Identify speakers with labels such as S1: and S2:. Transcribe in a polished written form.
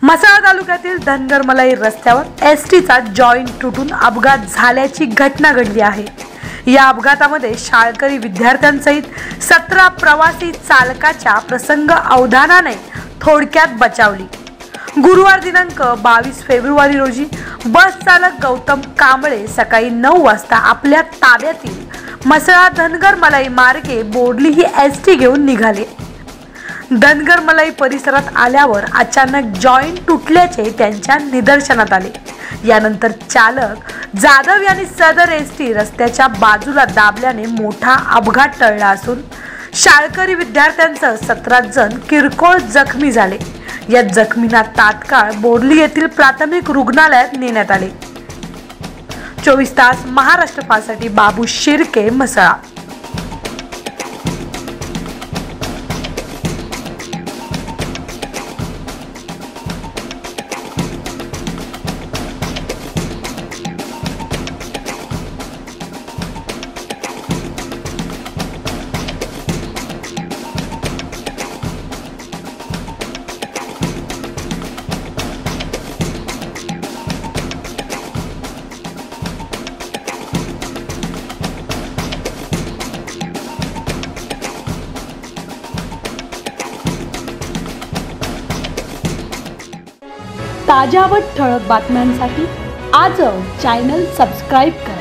S1: म्हसळा तालुक्यातील धनगरमलाई रस्त्यावर एसटीचा जॉईंट तुटून अपघात झाल्याची घटना घडली आहे। या अपघातामध्ये शाळकरी विद्यार्थ्यांसहित 17 प्रवासी चालकाच्या प्रसंग अवधानाने थोडक्यात बचावली। गुरुवार दिनांक 22 फेब्रुवारी रोजी बस चालक गौतम कांबळे सकाळी 9 वाजता आपल्या ताब्यातील म्हसळा धनगरमलाई मार्गे बोर्डली ही एसटी घेऊन निघाले। धनगरमलाई परिसरात आल्यावर अचानक जॉईंट तुटल्याचे त्यांच्या निदर्शनात आले। यानंतर चालक जाधव यांनी सदर एसटी रस्त्याच्या बाजूला दाबल्याने मोठा अपघात टळला असून शाळकरी विद्यार्थ्यांसह 17 जण किरकोळ जखमी झाले। या जखमींना तात्काळ बोर्डली येथील प्राथमिक रुग्णालयात नेण्यात आले। 24 तास महाराष्ट्र पासाठी बाबू शिर्के, म्हसळा। ताज्या व ठळक बातम्यांसाठी आज चॅनल सबस्क्राइब करा।